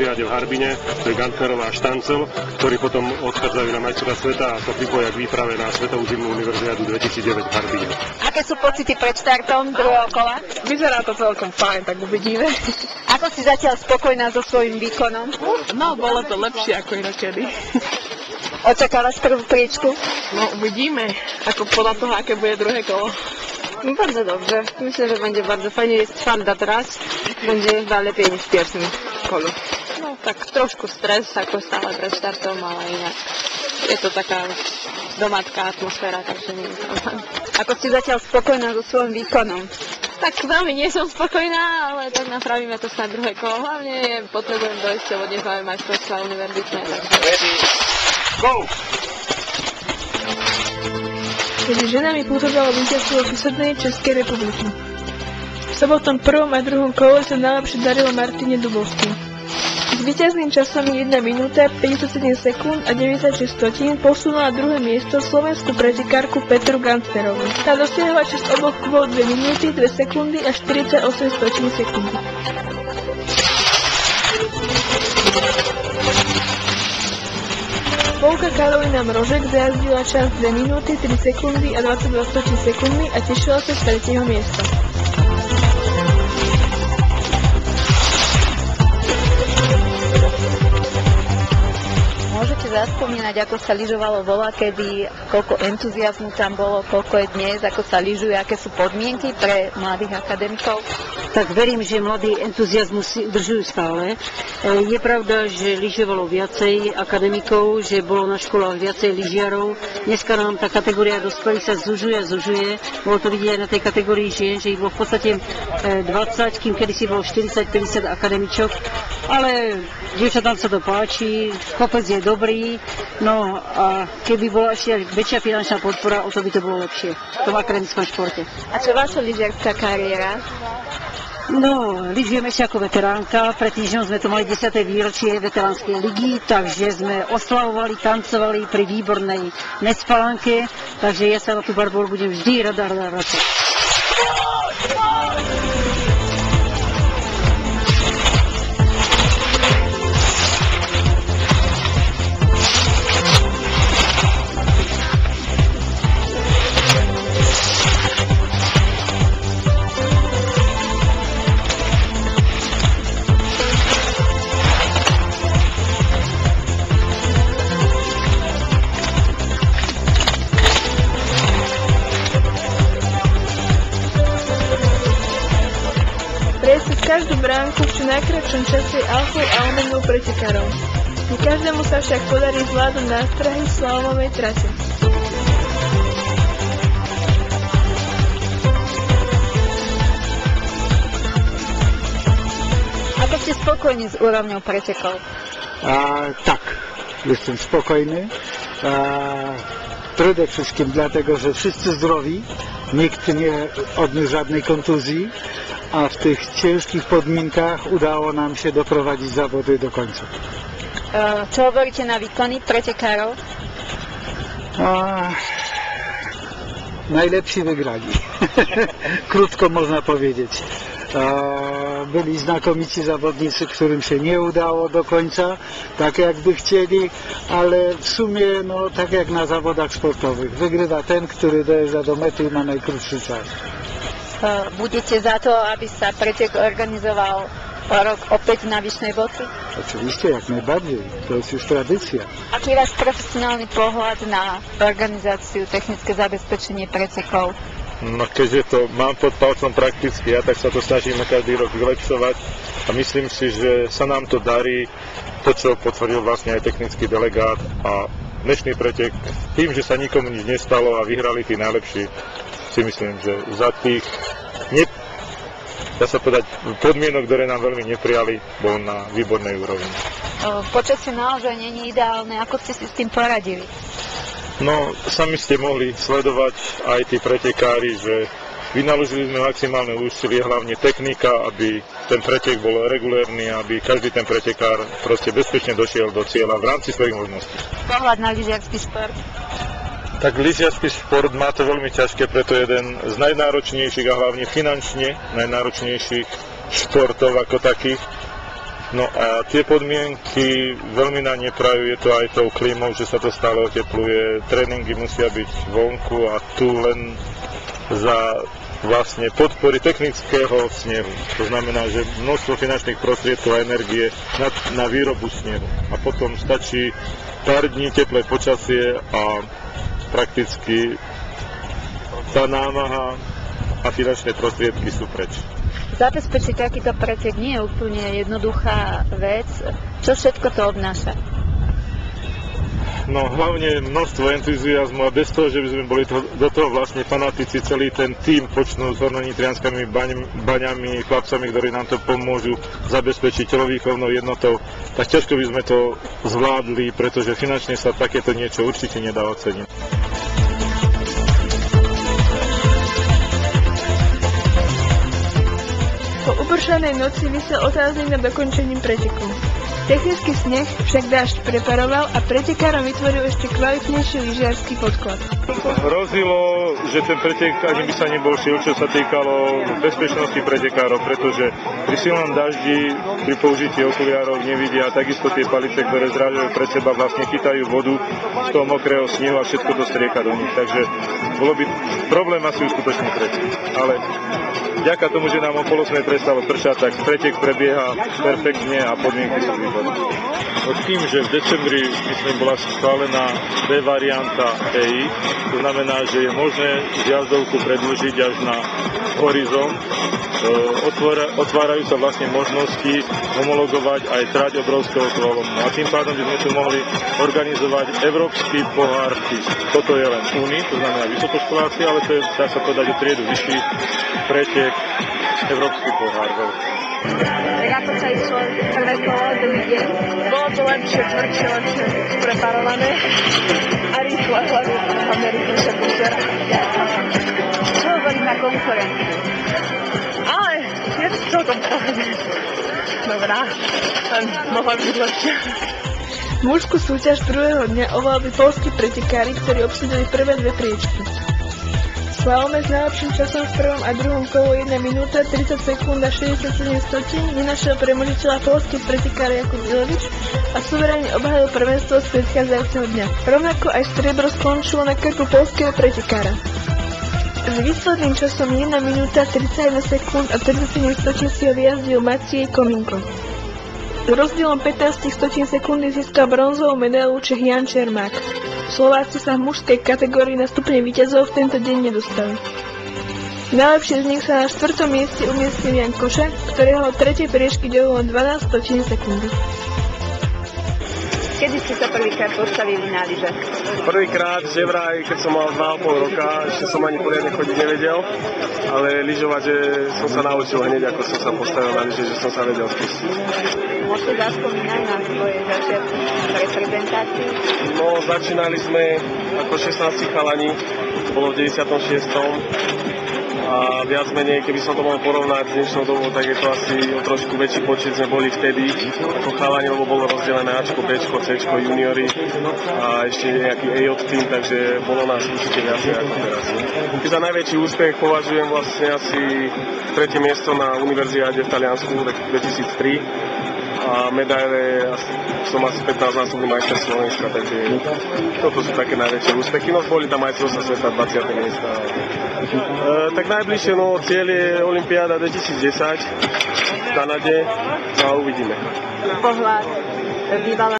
olympiáde v Harbine, to je Gantnerová a Štancel, ktorí potom odchádzajú na majstra sveta a sa pripoja k výprave na Svetovú zimnú univerziádu 2009 v Harbine. Aké sú pocity pred štartom druhého kola? Vyzerá to celkom fajn, tak uvidíme. Ako si zatiaľ spokojná so svojím výkonom? No, bolo to lepšie ako inokedy. Očakávaš prvú priečku? No, uvidíme, ako podľa toho, aké bude druhé kolo. Bardzo dobrze. Myślę, że będzie bardzo fajnie. Jest twarda teraz. Będzie chyba lepiej niż w pierwszym kolu. No tak trošku stres, ako stále pred štartom, ale inak je to taká domácká atmosféra, takže nie je problém. Ako si zatiaľ spokojná so svojím výkonom? Tak veľmi nie som spokojná, ale tak napravíme to snad druhé kolo. Hlavne potrebujem dojsť, lebo dnes máme majstrovstvá univerzitné. Takže... Go! Medzi ženami pútobalo víťazstvo výsadnej Českej republiky. V sobotnom prvom a druhom kole sa najlepšie darilo Martine Dubovskej. S víťazným časom 1 minúta 57 sekúnd a 96 stotín posunula na druhé miesto slovenskú pretekárku Petru Gantnerovú. Tá dosiahla čas oboch kvôl 2 minúty, 2 sekundy a 48 stotín sekundy. Polka Karolina Mrožek zajazdila čas 2 minúty, 3 sekundy a 22 stotín sekundy a tešila sa z 3. miesta. Môžete zaspomínať, ako sa lyžovalo voľakedy, koľko entuziazmu tam bolo, koľko je dnes, ako sa lyžuje, aké sú podmienky pre mladých akademikov? Tak verím, že mladí entuziazmus si udržujú stále. Je pravda, že lyžovalo viacej akademikov, že bolo na školách viacej lyžiarov. Dneska nám tá kategória dospelých sa zužuje. Bolo to vidieť aj na tej kategórii žien, že ich bolo v podstate 20, kým kedysi bolo 40-50 akademičok. Ale dievčatám sa to páči, kopec je dobrý, no a keby bola ešte väčšia finančná podpora, o to by to bolo lepšie v tom akademickom športe. A čo vaša lyžiarská kariéra? No, lyžujem ešte ako veteránka. Pred týždňom sme tu mali 10. výročie veteránskej ligy, takže sme oslavovali, tancovali pri výbornej Necpalánke, takže ja sa na tú barbolu budem vždy rada vracať. Každú bránku v čo najkratšom čase alfou a omenou pretekárov. Nie každému sa však podarí zvládnuť nástrahy slalomovej trate. Ako ste spokojní s úrovňou pretekov? Tak, jestem spokojny. Przede wszystkim dlatego, że wszyscy zdrowi, nikt nie odniósł żadnej kontuzji, a w tych ciężkich podmienkach udało nam się doprowadzić zawody do końca. Čo hovoríte na výkony pretekárov? Najlepsi wygrali. Krótko można powiedzieć. Byli znakomici zawodnicy, którym się nie udało do końca, tak jakby chcieli, ale w sumie, no, tak jak na zawodach sportowych, wygrywa ten, który dojeżdża do mety i ma najkrótszy czas. Budete za to, aby sa pretek organizoval rok opäť na Vyšnej Boci? Oczywiście, jak najbardziej. To jest już tradycja. Aký je váš profesionálny pohľad na organizáciu, technické zabezpečenie pretekov? No keďže to mám pod palcom prakticky, tak sa to snažíme každý rok vylepšovať a myslím si, že sa nám to darí, to čo potvrdil vlastne aj technický delegát a dnešný pretek, tým, že sa nikomu nič nestalo a vyhrali tí najlepší, si myslím, že za tých, dá sa povedať, podmienok, ktoré nám veľmi neprijali, bol na výbornej úrovni. Počasie naozaj nie je ideálne. Ako ste si s tým poradili? No, sami ste mohli sledovať aj tí pretekári, že vynaložili sme maximálne úsilie, hlavne technika, aby ten pretek bol regulérny, aby každý ten pretekár proste bezpečne došiel do cieľa v rámci svojich možností. Pohľad na lyžiarsky šport. Tak lyžiarsky šport má to veľmi ťažké, preto jeden z najnáročnejších a hlavne finančne najnáročnejších športov ako takých. No a tie podmienky veľmi nám neprajú, je to aj tou klímou, že sa to stále otepluje, tréningy musia byť vonku a tu len za vlastne podpory technického snehu. To znamená, že množstvo finančných prostriedkov a energie na výrobu snehu. A potom stačí pár dní teplé počasie a prakticky tá námaha a finančné prostriedky sú preč. Zabezpečiť takýto pretek nie je úplne jednoduchá vec. Čo všetko to obnáša? No hlavne množstvo entuziazmu a bez toho, že by sme boli do toho vlastne fanatici, celý ten tím počnú s hornonitrianskými baňami, chlapcami, ktorí nám to pomôžu zabezpečiť telovýchovnou jednotou, tak ťažko by sme to zvládli, pretože finančne sa takéto niečo určite nedá oceniť. Po upršanej noci visel otáznik nad dokončením preteku. Technický sneh však dážď preparoval a pretekárom vytvoril ešte kvalitnejší lyžiarsky podklad. Hrozilo, že ten pretek ani by sa nebol šiel, čo sa týkalo bezpečnosti pretekárov, pretože pri silnom daždi, pri použití okuliárov nevidia, takisto tie palice, ktoré zrážajú pred seba, vlastne chytajú vodu z toho mokrého snehu a všetko to strieka do nich. Takže bolo by problém asi uskutočný pretek. Ale vďaka tomu, že nám o 7:30 prestalo pršať, tak pretek prebieha perfektne a podmienky sú výborné. Tým, že v decembri myslím bola schválená B varianta EI, to znamená, že je možné zjazdovku predĺžiť až na horizont. Otvárajú sa vlastne možnosti homologovať aj trať obrovského prolomu. A tým pádom by sme tu mohli organizovať Európsky pohár FIS. Toto je len Uni, to znamená vysokoškoláci, ale to je, dá sa povedať, o triedu vyšší pretek Európsky pohár. Tak ako sa išlo prvé kolo, druhý deň? Bolo to lepšie, tvrdšie, lepšie preparované a rýchlo, hlavne Amerika včera. Čo hovorí na konkurenciu? Ale je to celkom pohode. Dobrá, len mohla byť lepšia. Mužskú súťaž druhého dňa ovládli poľskí pretekári, ktorí obsadili prvé dve priečky. Slalome s najlepším časom v prvom a druhom kolu 1 minúta 30 sekúnd a 67 stotín nenašiel premožiteľa poľský pretekár Jakub Ilevič a suverénne obhajil prvenstvo z predchádzajúceho dňa. Rovnako aj striebro skončilo na krku poľského pretekára. S výsledným časom 1 minúta 31 sekúnd a 37 stotín si ho vyjazdil Maciej Kominko. S rozdielom 15 stotín sekundy získal bronzovú medailu Čech Jan Čermák. Slováci sa v mužskej kategórii na stupne víťazov v tento deň nedostali. Najlepšie z nich sa na 4. mieste umiestnil Jan Košak, ktorého od 3. priečky delilo 12 stotín sekundy. Kedy ste sa prvýkrát postavili na lyže? Prvýkrát, že vraj, keď som mal 2,5 roka, ešte som ani poriadne chodiť nevedel, ale lyžovať, že som sa naučil hneď, ako som sa postavil na lyže, že som sa vedel spustiť. Môžete zaspomínať na svoje začiatky reprezentácie? No, začínali sme ako 16 chalani, bolo v 96. A viac menej, keby som to mohol porovnať s dnešnou dobou, tak je to asi o trošku väčší počet sme boli vtedy ako chalani, lebo bolo rozdelené Ačko, Bčko, Cčko, juniori a ešte nejaký EJ tým, takže bolo nás určite viacej ako teraz. Za najväčší úspech považujem vlastne asi 3. miesto na univerziáde v Taliansku v 2003 a medaile som asi 15-násobný majster Slovenska, takže toto sú také najväčšie úspechy. No boli tam majstrovstvá sveta 20. miesta. Tak najbližšie cieľ je Olympiáda 2010 v Kanade a uvidíme. Pohľad bývalého